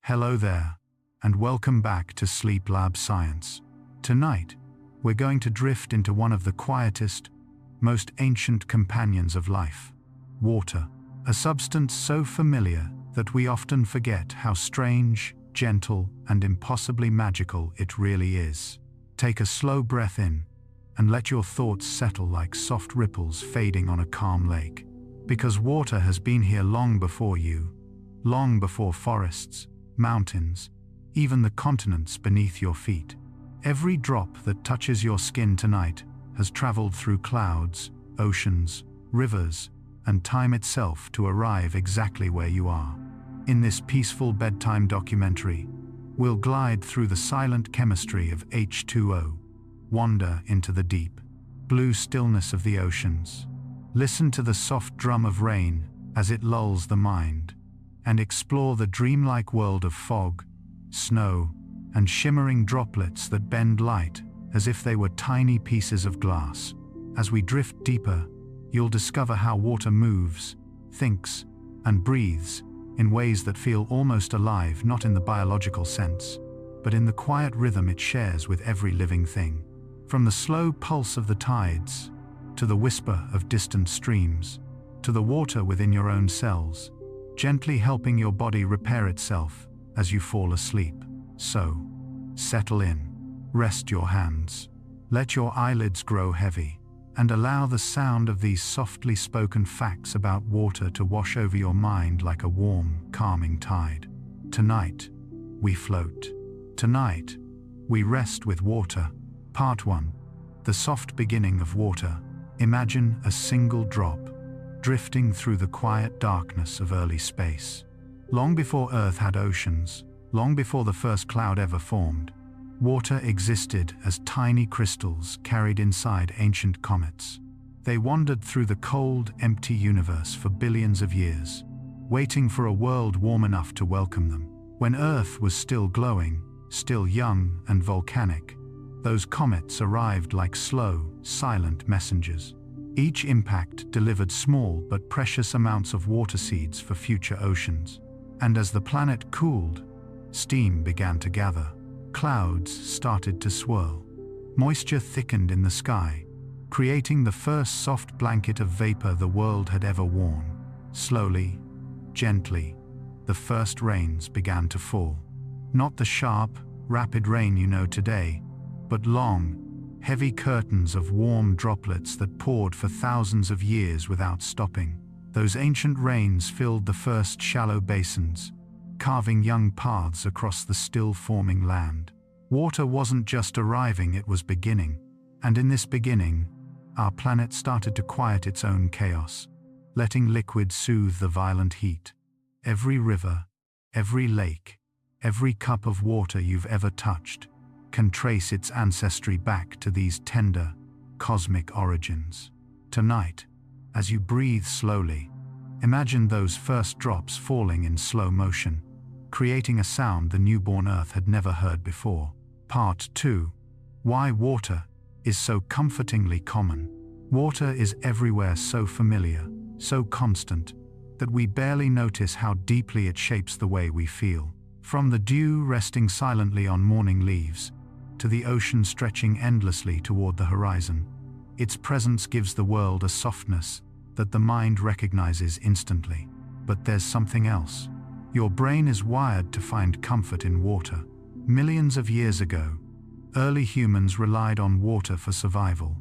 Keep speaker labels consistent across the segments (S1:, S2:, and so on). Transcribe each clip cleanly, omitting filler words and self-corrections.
S1: Hello there, and welcome back to SleepLab Science. Tonight, we're going to drift into one of the quietest, most ancient companions of life, water, a substance so familiar that we often forget how strange, gentle, and impossibly magical it really is. Take a slow breath in, and let your thoughts settle like soft ripples fading on a calm lake. Because water has been here long before you, long before forests, mountains, even the continents beneath your feet. Every drop that touches your skin tonight has traveled through clouds, oceans, rivers, and time itself to arrive exactly where you are. In this peaceful bedtime documentary, we'll glide through the silent chemistry of H2O, wander into the deep, blue stillness of the oceans, listen to the soft drum of rain as it lulls the mind, and explore the dreamlike world of fog, snow, and shimmering droplets that bend light as if they were tiny pieces of glass. As we drift deeper, you'll discover how water moves, thinks, and breathes in ways that feel almost alive, not in the biological sense, but in the quiet rhythm it shares with every living thing. From the slow pulse of the tides, to the whisper of distant streams, to the water within your own cells, gently helping your body repair itself as you fall asleep. So, settle in, rest your hands, let your eyelids grow heavy, and allow the sound of these softly spoken facts about water to wash over your mind like a warm, calming tide. Tonight, we float. Tonight, we rest with water. Part 1. The soft beginning of water. Imagine a single drop, drifting through the quiet darkness of early space. Long before Earth had oceans, long before the first cloud ever formed, water existed as tiny crystals carried inside ancient comets. They wandered through the cold, empty universe for billions of years, waiting for a world warm enough to welcome them. When Earth was still glowing, still young and volcanic, those comets arrived like slow, silent messengers. Each impact delivered small but precious amounts of water seeds for future oceans. And as the planet cooled, steam began to gather. Clouds started to swirl. Moisture thickened in the sky, creating the first soft blanket of vapor the world had ever worn. Slowly, gently, the first rains began to fall. Not the sharp, rapid rain you know today, but long, heavy curtains of warm droplets that poured for thousands of years without stopping. Those ancient rains filled the first shallow basins, carving young paths across the still-forming land. Water wasn't just arriving, it was beginning. And in this beginning, our planet started to quiet its own chaos, letting liquid soothe the violent heat. Every river, every lake, every cup of water you've ever touched can trace its ancestry back to these tender, cosmic origins. Tonight, as you breathe slowly, imagine those first drops falling in slow motion, creating a sound the newborn Earth had never heard before. Part 2. Why water is so comfortingly common. Water is everywhere, so familiar, so constant, that we barely notice how deeply it shapes the way we feel. From the dew resting silently on morning leaves, to the ocean stretching endlessly toward the horizon, its presence gives the world a softness that the mind recognizes instantly. But there's something else. Your brain is wired to find comfort in water. Millions of years ago, early humans relied on water for survival.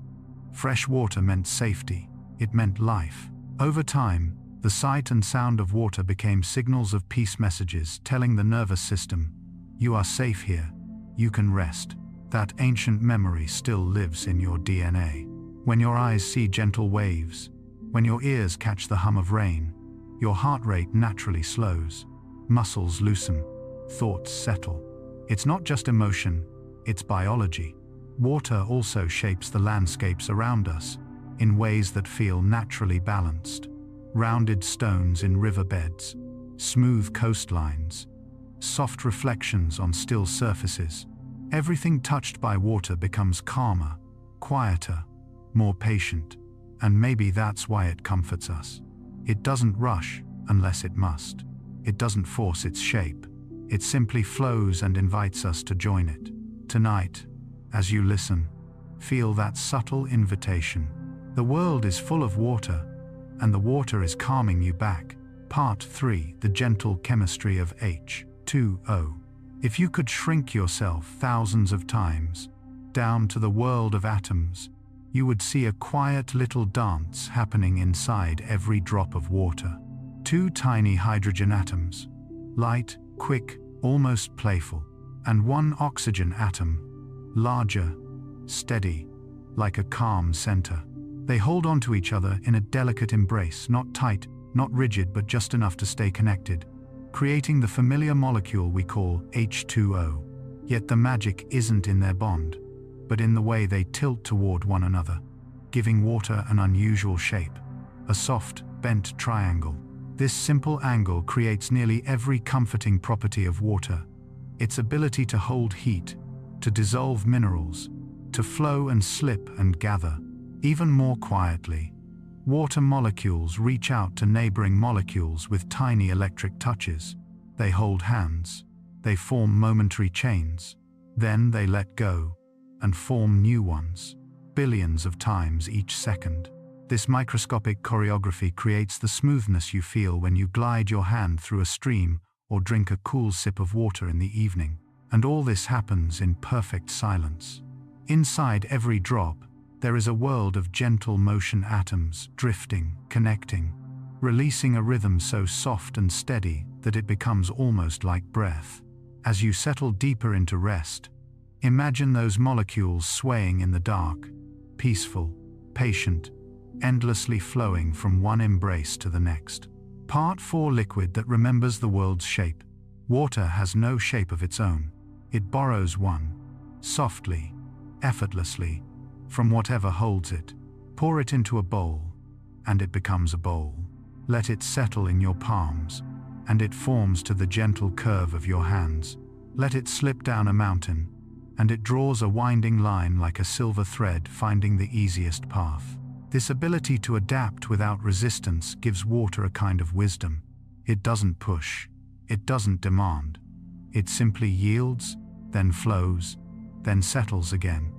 S1: Fresh water meant safety, it meant life. Over time, the sight and sound of water became signals of peace, messages telling the nervous system, "You are safe here, you can rest." That ancient memory still lives in your DNA. When your eyes see gentle waves, when your ears catch the hum of rain, your heart rate naturally slows, muscles loosen, thoughts settle. It's not just emotion, it's biology. Water also shapes the landscapes around us in ways that feel naturally balanced. Rounded stones in riverbeds, smooth coastlines, soft reflections on still surfaces. Everything touched by water becomes calmer, quieter, more patient, and maybe that's why it comforts us. It doesn't rush unless it must. It doesn't force its shape. It simply flows and invites us to join it. Tonight, as you listen, feel that subtle invitation. The world is full of water, and the water is calming you back. Part 3: The Gentle Chemistry of H2O. If you could shrink yourself thousands of times, down to the world of atoms, you would see a quiet little dance happening inside every drop of water. 2 tiny hydrogen atoms, light, quick, almost playful, and 1 oxygen atom, larger, steady, like a calm center. They hold on to each other in a delicate embrace, not tight, not rigid, but just enough to stay connected, creating the familiar molecule we call H2O. Yet the magic isn't in their bond, but in the way they tilt toward one another, giving water an unusual shape, a soft, bent triangle. This simple angle creates nearly every comforting property of water: its ability to hold heat, to dissolve minerals, to flow and slip and gather. Even more quietly, water molecules reach out to neighboring molecules with tiny electric touches. They hold hands, they form momentary chains, then they let go and form new ones, billions of times each second. This microscopic choreography creates the smoothness you feel when you glide your hand through a stream or drink a cool sip of water in the evening. And all this happens in perfect silence. Inside every drop, there is a world of gentle motion, atoms drifting, connecting, releasing a rhythm so soft and steady that it becomes almost like breath. As you settle deeper into rest, imagine those molecules swaying in the dark, peaceful, patient, endlessly flowing from one embrace to the next. Part 4: Liquid that remembers the world's shape. Water has no shape of its own. It borrows one, softly, effortlessly, from whatever holds it. Pour it into a bowl, and it becomes a bowl. Let it settle in your palms, and it forms to the gentle curve of your hands. Let it slip down a mountain, and it draws a winding line like a silver thread, finding the easiest path. This ability to adapt without resistance gives water a kind of wisdom. It doesn't push, it doesn't demand. It simply yields, then flows, then settles again,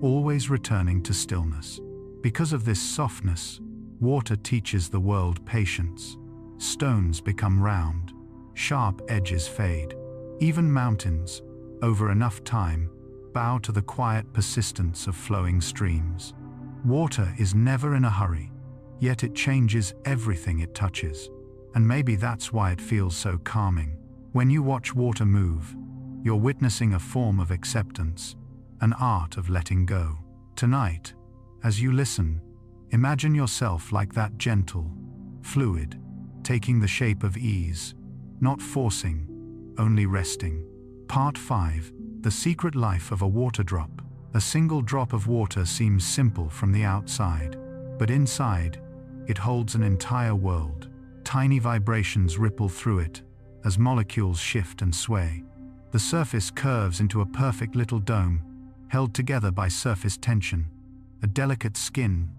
S1: always returning to stillness. Because of this softness, water teaches the world patience. Stones become round, sharp edges fade. Even mountains, over enough time, bow to the quiet persistence of flowing streams. Water is never in a hurry, yet it changes everything it touches. And maybe that's why it feels so calming. When you watch water move, you're witnessing a form of acceptance, an art of letting go. Tonight, as you listen, imagine yourself like that gentle, fluid, taking the shape of ease, not forcing, only resting. Part 5: The Secret Life of a Water Drop. A single drop of water seems simple from the outside, but inside, it holds an entire world. Tiny vibrations ripple through it as molecules shift and sway. The surface curves into a perfect little dome, held together by surface tension, a delicate skin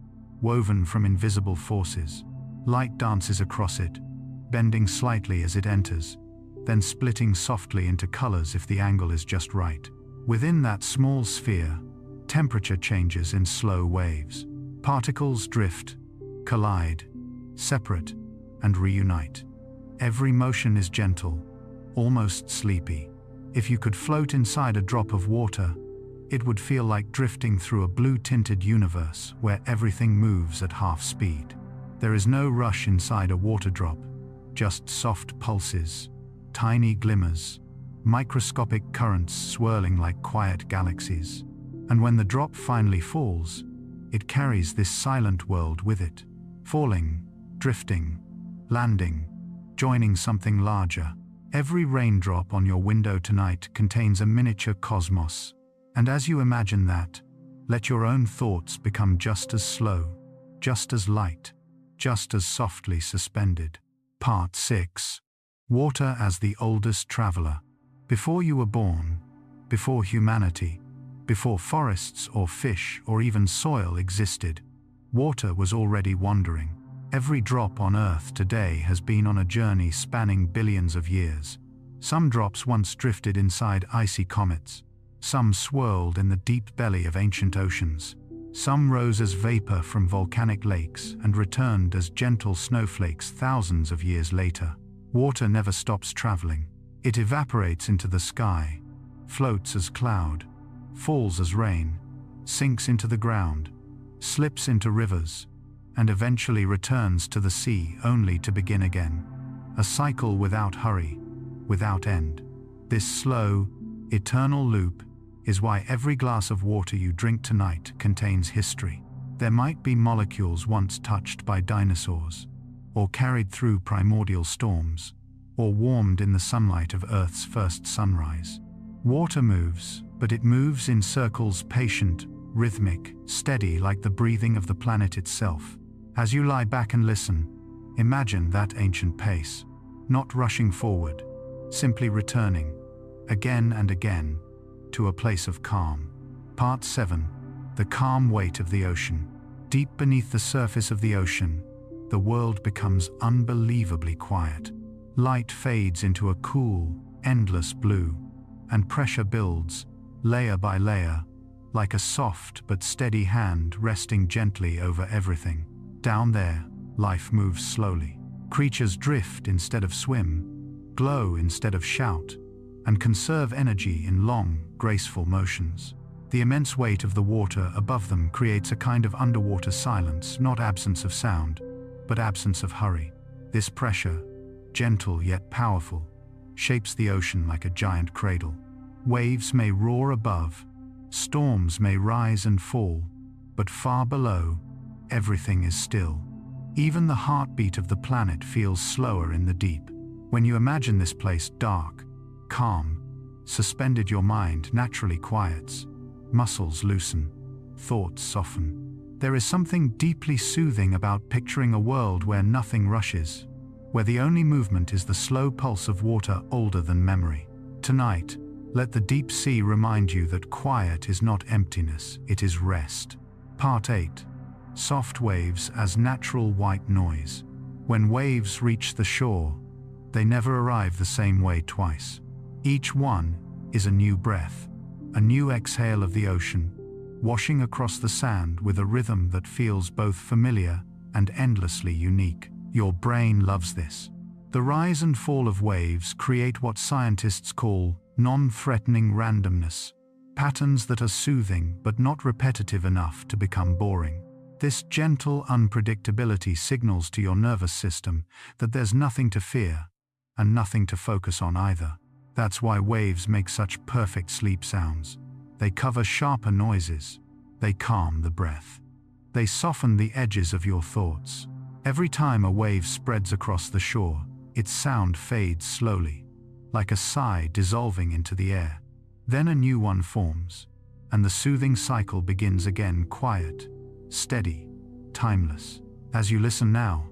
S1: woven from invisible forces. Light dances across it, bending slightly as it enters, then splitting softly into colors if the angle is just right. Within that small sphere, temperature changes in slow waves. Particles drift, collide, separate, and reunite. Every motion is gentle, almost sleepy. If you could float inside a drop of water, it would feel like drifting through a blue-tinted universe where everything moves at half speed. There is no rush inside a water drop, just soft pulses, tiny glimmers, microscopic currents swirling like quiet galaxies. And when the drop finally falls, it carries this silent world with it, falling, drifting, landing, joining something larger. Every raindrop on your window tonight contains a miniature cosmos. And as you imagine that, let your own thoughts become just as slow, just as light, just as softly suspended. Part 6: Water as the oldest traveler. Before you were born, before humanity, before forests or fish or even soil existed, water was already wandering. Every drop on Earth today has been on a journey spanning billions of years, Some drops once drifted inside icy comets. Some swirled in the deep belly of ancient oceans. Some rose as vapor from volcanic lakes and returned as gentle snowflakes thousands of years later. Water never stops traveling. It evaporates into the sky, floats as cloud, falls as rain, sinks into the ground, slips into rivers, and eventually returns to the sea only to begin again. A cycle without hurry, without end. This slow, eternal loop is why every glass of water you drink tonight contains history. There might be molecules once touched by dinosaurs, or carried through primordial storms, or warmed in the sunlight of Earth's first sunrise. Water moves, but it moves in circles, patient, rhythmic, steady, like the breathing of the planet itself. As you lie back and listen, imagine that ancient pace, not rushing forward, simply returning, again and again, to a place of calm. Part 7. The calm weight of the ocean. Deep beneath the surface of the ocean, the world becomes unbelievably quiet. Light fades into a cool, endless blue, and pressure builds, layer by layer, like a soft but steady hand resting gently over everything. Down there, life moves slowly. Creatures drift instead of swim, glow instead of shout, and conserve energy in long, graceful motions. The immense weight of the water above them creates a kind of underwater silence, not absence of sound, but absence of hurry. This pressure, gentle yet powerful, shapes the ocean like a giant cradle. Waves may roar above, storms may rise and fall, but far below, everything is still. Even the heartbeat of the planet feels slower in the deep. When you imagine this place dark, calm, suspended, your mind naturally quiets. Muscles loosen, thoughts soften. There is something deeply soothing about picturing a world where nothing rushes, where the only movement is the slow pulse of water older than memory. Tonight, let the deep sea remind you that quiet is not emptiness, it is rest. Part 8. Soft waves as natural white noise. When waves reach the shore, they never arrive the same way twice. Each one is a new breath, a new exhale of the ocean, washing across the sand with a rhythm that feels both familiar and endlessly unique. Your brain loves this. The rise and fall of waves create what scientists call non-threatening randomness, patterns that are soothing but not repetitive enough to become boring. This gentle unpredictability signals to your nervous system that there's nothing to fear and nothing to focus on either. That's why waves make such perfect sleep sounds. They cover sharper noises. They calm the breath. They soften the edges of your thoughts. Every time a wave spreads across the shore, its sound fades slowly, like a sigh dissolving into the air. Then a new one forms, and the soothing cycle begins again, quiet, steady, timeless. As you listen now,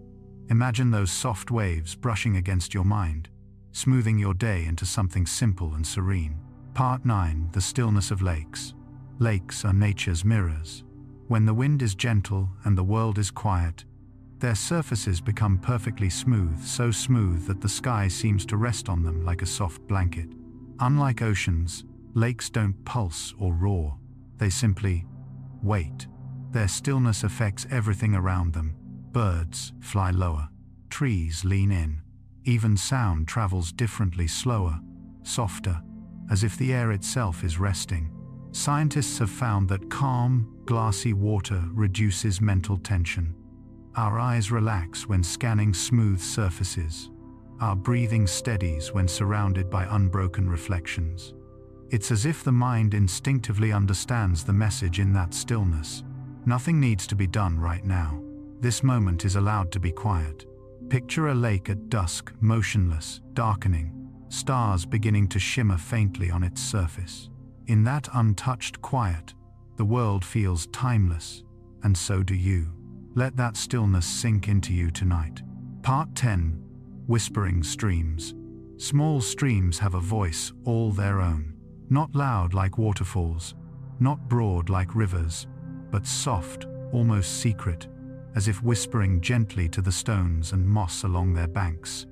S1: imagine those soft waves brushing against your mind, smoothing your day into something simple and serene. Part 9. The stillness of lakes. Lakes are nature's mirrors. When the wind is gentle and the world is quiet, their surfaces become perfectly smooth, so smooth that the sky seems to rest on them like a soft blanket. Unlike oceans, lakes don't pulse or roar. They simply wait. Their stillness affects everything around them. Birds fly lower. Trees lean in. Even sound travels differently, slower, softer, as if the air itself is resting. Scientists have found that calm, glassy water reduces mental tension. Our eyes relax when scanning smooth surfaces. Our breathing steadies when surrounded by unbroken reflections. It's as if the mind instinctively understands the message in that stillness. Nothing needs to be done right now. This moment is allowed to be quiet. Picture a lake at dusk, motionless, darkening, stars beginning to shimmer faintly on its surface. In that untouched quiet, the world feels timeless, and so do you. Let that stillness sink into you tonight. Part 10. Whispering streams. Small streams have a voice all their own. Not loud like waterfalls, not broad like rivers, but soft, almost secret, as if whispering gently to the stones and moss along their banks.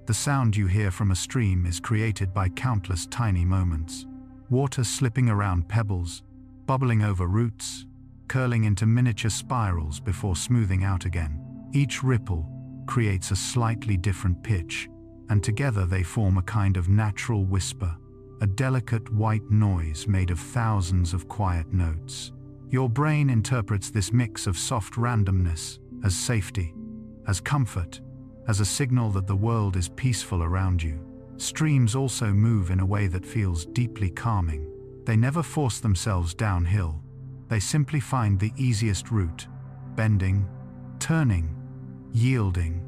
S1: The sound you hear from a stream is created by countless tiny moments. Water slipping around pebbles, bubbling over roots, curling into miniature spirals before smoothing out again. Each ripple creates a slightly different pitch, and together they form a kind of natural whisper, a delicate white noise made of thousands of quiet notes. Your brain interprets this mix of soft randomness as safety, as comfort, as a signal that the world is peaceful around you. Streams also move in a way that feels deeply calming. They never force themselves downhill. They simply find the easiest route, bending, turning, yielding,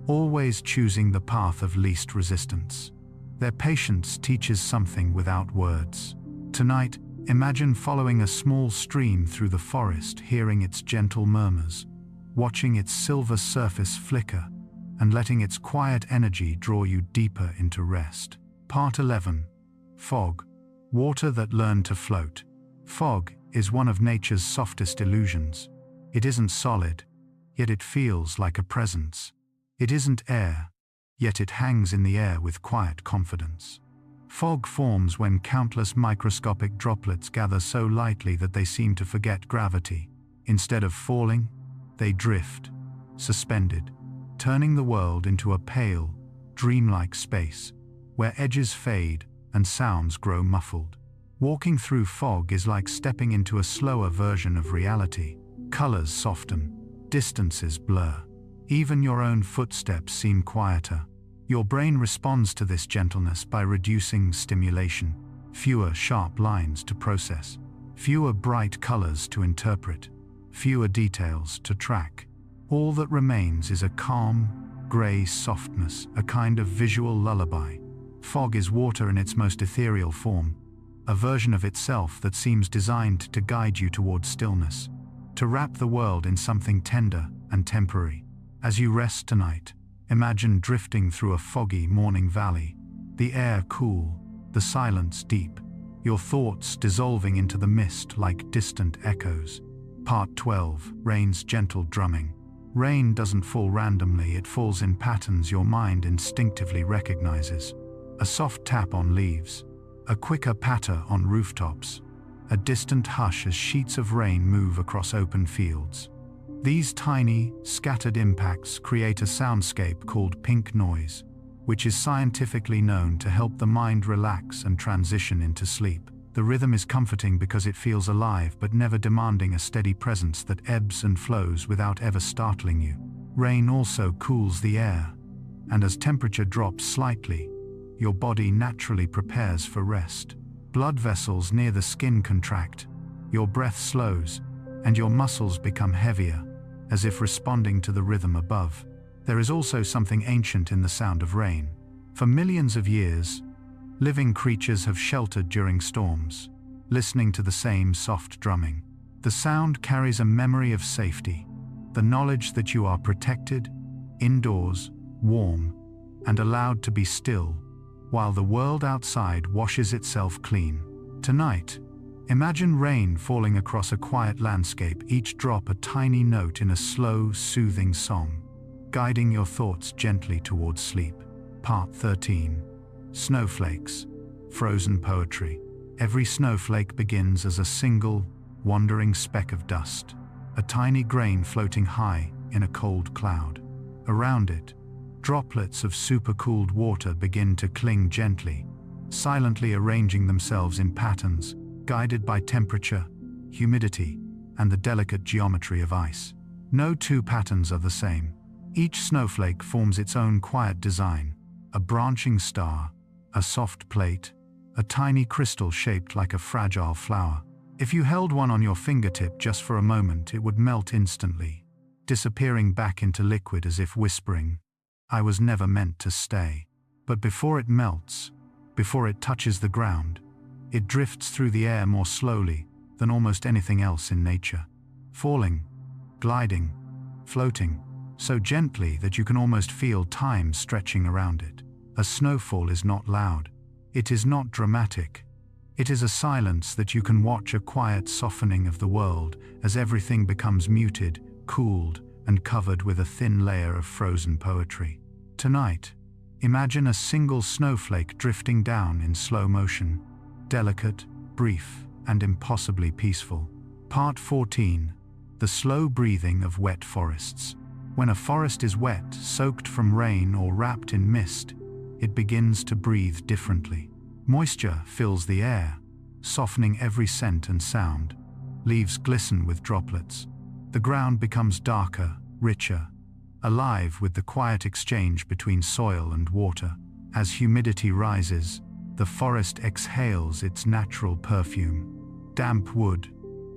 S1: always choosing the path of least resistance. Their patience teaches something without words. Tonight, imagine following a small stream through the forest, hearing its gentle murmurs, watching its silver surface flicker, and letting its quiet energy draw you deeper into rest. Part 11. Fog. Water that learned to float. Fog is one of nature's softest illusions. It isn't solid, yet it feels like a presence. It isn't air, yet it hangs in the air with quiet confidence. Fog forms when countless microscopic droplets gather so lightly that they seem to forget gravity. Instead of falling, they drift, suspended, turning the world into a pale, dreamlike space, where edges fade and sounds grow muffled. Walking through fog is like stepping into a slower version of reality. Colors soften, distances blur. Even your own footsteps seem quieter. Your brain responds to this gentleness by reducing stimulation, fewer sharp lines to process, fewer bright colors to interpret, fewer details to track. All that remains is a calm, gray softness, a kind of visual lullaby. Fog is water in its most ethereal form, a version of itself that seems designed to guide you towards stillness, to wrap the world in something tender and temporary. As you rest tonight, imagine drifting through a foggy morning valley, the air cool, the silence deep, your thoughts dissolving into the mist like distant echoes. Part 12. Rain's gentle drumming. Rain doesn't fall randomly, it falls in patterns your mind instinctively recognizes. A soft tap on leaves, a quicker patter on rooftops, a distant hush as sheets of rain move across open fields. These tiny, scattered impacts create a soundscape called pink noise, which is scientifically known to help the mind relax and transition into sleep. The rhythm is comforting because it feels alive but never demanding a steady presence that ebbs and flows without ever startling you. Rain also cools the air, and as temperature drops slightly, your body naturally prepares for rest. Blood vessels near the skin contract, your breath slows, and your muscles become heavier, as if responding to the rhythm above. There is also something ancient in the sound of rain. For millions of years, living creatures have sheltered during storms, listening to the same soft drumming. The sound carries a memory of safety, the knowledge that you are protected, indoors, warm, and allowed to be still, while the world outside washes itself clean. Tonight, imagine rain falling across a quiet landscape, each drop a tiny note in a slow, soothing song, guiding your thoughts gently towards sleep. Part 13. Snowflakes. Frozen poetry. Every snowflake begins as a single, wandering speck of dust, a tiny grain floating high in a cold cloud. Around it, droplets of supercooled water begin to cling gently, silently arranging themselves in patterns, guided by temperature, humidity, and the delicate geometry of ice. No two patterns are the same. Each snowflake forms its own quiet design, a branching star, a soft plate, a tiny crystal shaped like a fragile flower. If you held one on your fingertip just for a moment, it would melt instantly, disappearing back into liquid as if whispering, "I was never meant to stay." But before it melts, before it touches the ground, it drifts through the air more slowly than almost anything else in nature, falling, gliding, floating, so gently that you can almost feel time stretching around it. A snowfall is not loud. It is not dramatic. It is a silence that you can watch, a quiet softening of the world as everything becomes muted, cooled, and covered with a thin layer of frozen poetry. Tonight, Imagine a single snowflake drifting down in slow motion, delicate, brief, and impossibly peaceful. Part 14. The slow breathing of wet forests. When a forest is wet, soaked from rain or wrapped in mist, it begins to breathe differently. Moisture fills the air, softening every scent and sound. Leaves glisten with droplets. The ground becomes darker, richer, alive with the quiet exchange between soil and water. As humidity rises, the forest exhales its natural perfume. Damp wood,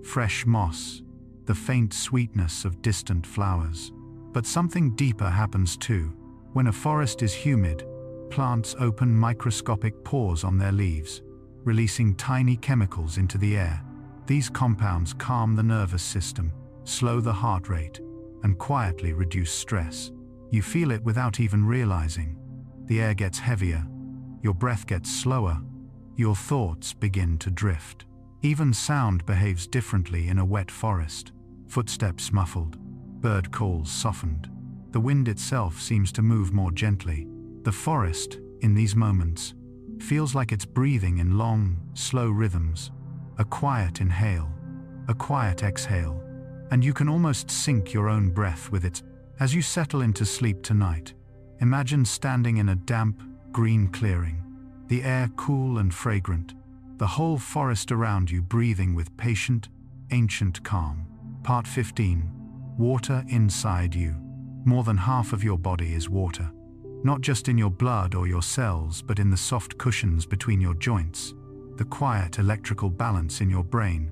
S1: fresh moss, the faint sweetness of distant flowers. But something deeper happens too. When a forest is humid, plants open microscopic pores on their leaves, releasing tiny chemicals into the air. These compounds calm the nervous system, slow the heart rate, and quietly reduce stress. You feel it without even realizing. The air gets heavier, your breath gets slower, your thoughts begin to drift. Even sound behaves differently in a wet forest. Footsteps muffled, bird calls softened. The wind itself seems to move more gently. The forest, in these moments, feels like it's breathing in long, slow rhythms. A quiet inhale, a quiet exhale, and you can almost sync your own breath with it. As you settle into sleep tonight, imagine standing in a damp, green clearing, the air cool and fragrant, the whole forest around you breathing with patient, ancient calm. Part 15. Water inside you. More than half of your body is water. Not just in your blood or your cells, but in the soft cushions between your joints, the quiet electrical balance in your brain,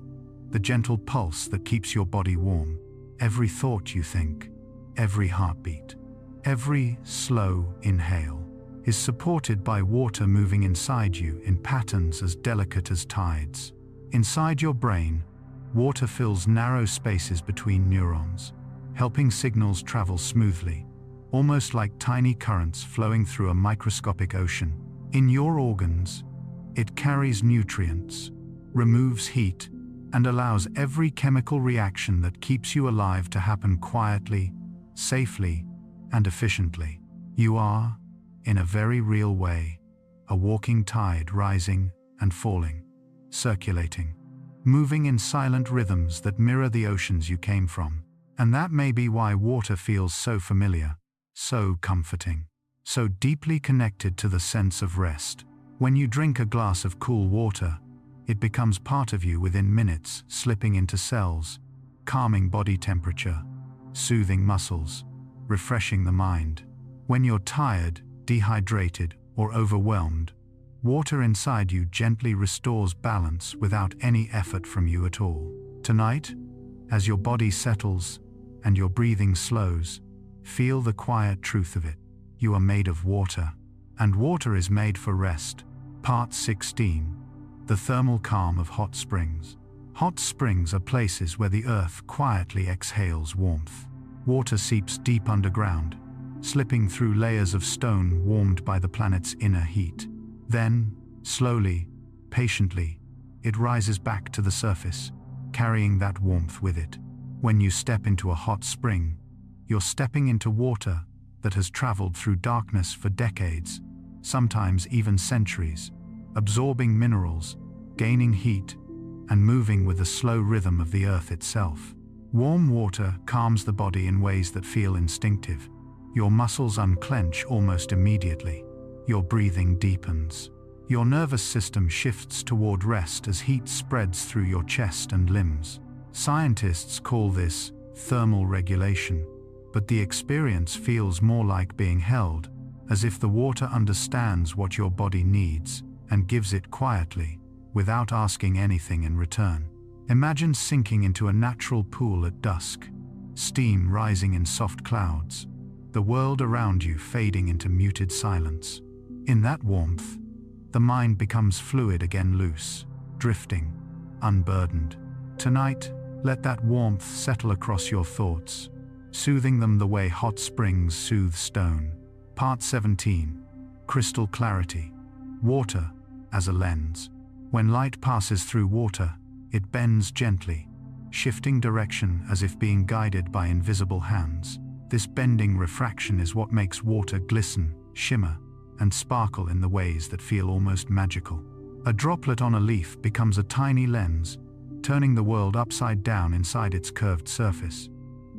S1: the gentle pulse that keeps your body warm. Every thought you think, every heartbeat, every slow inhale is supported by water moving inside you in patterns as delicate as tides. Inside your brain, water fills narrow spaces between neurons, helping signals travel smoothly, almost like tiny currents flowing through a microscopic ocean. In your organs, it carries nutrients, removes heat, and allows every chemical reaction that keeps you alive to happen quietly, safely, and efficiently. You are, in a very real way, a walking tide rising and falling, circulating, moving in silent rhythms that mirror the oceans you came from. And that may be why water feels so familiar, so comforting, so deeply connected to the sense of rest. When you drink a glass of cool water, it becomes part of you within minutes, slipping into cells, calming body temperature, soothing muscles, refreshing the mind. When you're tired, dehydrated, or overwhelmed, water inside you gently restores balance without any effort from you at all. Tonight, as your body settles and your breathing slows, feel the quiet truth of it. You are made of water, and water is made for rest. Part 16. The thermal calm of hot springs. Hot springs are places where the earth quietly exhales warmth. Water seeps deep underground, slipping through layers of stone warmed by the planet's inner heat. Then, slowly, patiently, it rises back to the surface, carrying that warmth with it. When you step into a hot spring, you're stepping into water that has traveled through darkness for decades, sometimes even centuries, absorbing minerals, gaining heat, and moving with the slow rhythm of the earth itself. Warm water calms the body in ways that feel instinctive. Your muscles unclench almost immediately. Your breathing deepens. Your nervous system shifts toward rest as heat spreads through your chest and limbs. Scientists call this thermal regulation, but the experience feels more like being held, as if the water understands what your body needs and gives it quietly, without asking anything in return. Imagine sinking into a natural pool at dusk, steam rising in soft clouds, the world around you fading into muted silence. In that warmth, the mind becomes fluid again, loose, drifting, unburdened. Tonight, let that warmth settle across your thoughts, soothing them the way hot springs soothe stone. Part 17. Crystal clarity. Water as a lens. When light passes through water, it bends gently, shifting direction as if being guided by invisible hands. This bending refraction is what makes water glisten, shimmer, and sparkle in the ways that feel almost magical. A droplet on a leaf becomes a tiny lens, turning the world upside down inside its curved surface.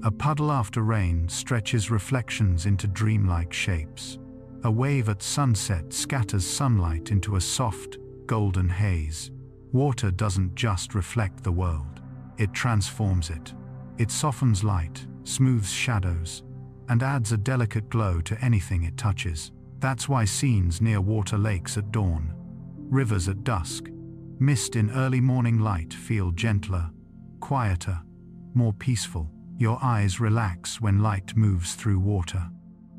S1: A puddle after rain stretches reflections into dreamlike shapes. A wave at sunset scatters sunlight into a soft, golden haze. Water doesn't just reflect the world, it transforms it. It softens light, smooths shadows, and adds a delicate glow to anything it touches. That's why scenes near water lakes at dawn, rivers at dusk, mist in early morning light feel gentler, quieter, more peaceful. Your eyes relax when light moves through water.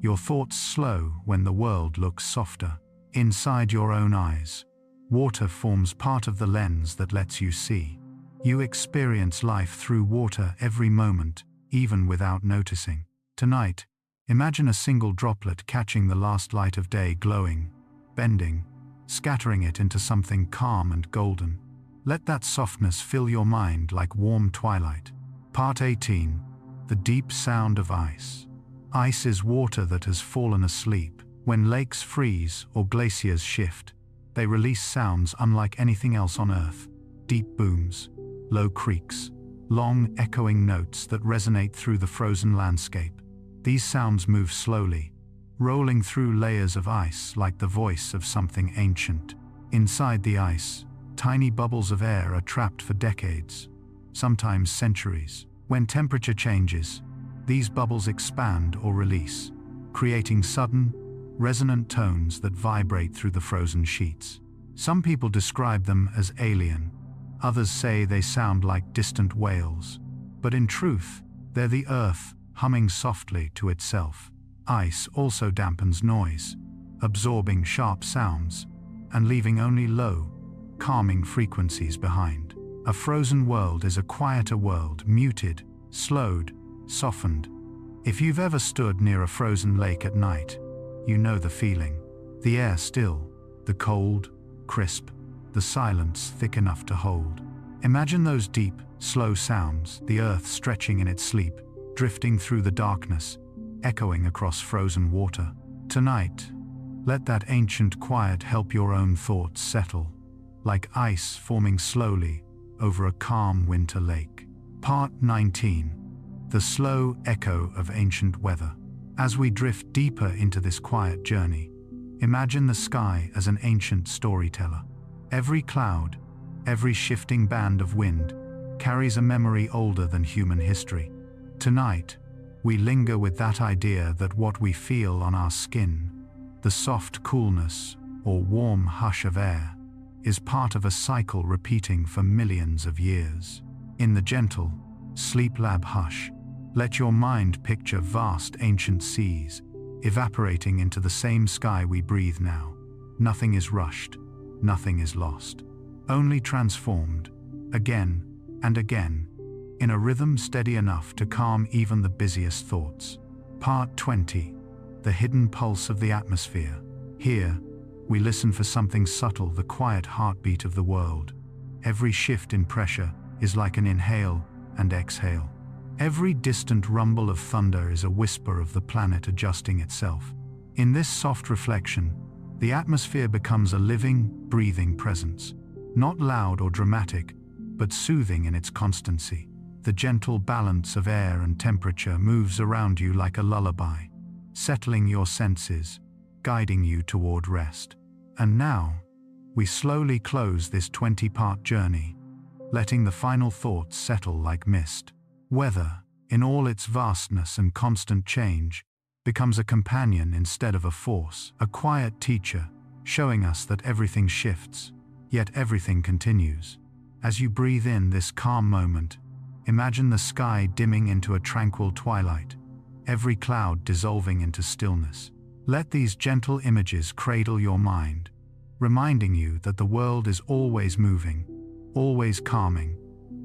S1: Your thoughts slow when the world looks softer. Inside your own eyes, water forms part of the lens that lets you see. You experience life through water every moment, even without noticing. Tonight, imagine a single droplet catching the last light of day, glowing, bending, scattering it into something calm and golden. Let that softness fill your mind like warm twilight. Part 18. The deep sound of ice. Ice is water that has fallen asleep. When lakes freeze or glaciers shift, they release sounds unlike anything else on Earth. Deep booms, low creaks, long echoing notes that resonate through the frozen landscape. These sounds move slowly, rolling through layers of ice like the voice of something ancient. Inside the ice, tiny bubbles of air are trapped for decades, sometimes centuries. When temperature changes, these bubbles expand or release, creating sudden, resonant tones that vibrate through the frozen sheets. Some people describe them as alien. Others say they sound like distant wails. But in truth, they're the earth humming softly to itself. Ice also dampens noise, absorbing sharp sounds and leaving only low, calming frequencies behind. A frozen world is a quieter world, muted, slowed, softened. If you've ever stood near a frozen lake at night, you know the feeling. The air still, the cold, crisp, the silence thick enough to hold. Imagine those deep, slow sounds, the earth stretching in its sleep, drifting through the darkness, echoing across frozen water. Tonight, let that ancient quiet help your own thoughts settle, like ice forming slowly over a calm winter lake. Part 19. The slow echo of ancient weather. As we drift deeper into this quiet journey, imagine the sky as an ancient storyteller. Every cloud, every shifting band of wind, carries a memory older than human history. Tonight, we linger with that idea that what we feel on our skin, the soft coolness or warm hush of air, is part of a cycle repeating for millions of years. In the gentle, SleepLab hush, let your mind picture vast ancient seas, evaporating into the same sky we breathe now. Nothing is rushed, nothing is lost, only transformed, again and again, in a rhythm steady enough to calm even the busiest thoughts. Part 20. The hidden pulse of the atmosphere. Here, we listen for something subtle, the quiet heartbeat of the world. Every shift in pressure is like an inhale and exhale. Every distant rumble of thunder is a whisper of the planet adjusting itself. In this soft reflection, the atmosphere becomes a living, breathing presence, not loud or dramatic, but soothing in its constancy. The gentle balance of air and temperature moves around you like a lullaby, settling your senses, guiding you toward rest. And now, we slowly close this 20-part journey, letting the final thoughts settle like mist. Weather, in all its vastness and constant change, becomes a companion instead of a force, a quiet teacher, showing us that everything shifts, yet everything continues. As you breathe in this calm moment, imagine the sky dimming into a tranquil twilight, every cloud dissolving into stillness. Let these gentle images cradle your mind, reminding you that the world is always moving, always calming,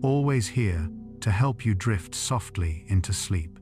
S1: always here to help you drift softly into sleep.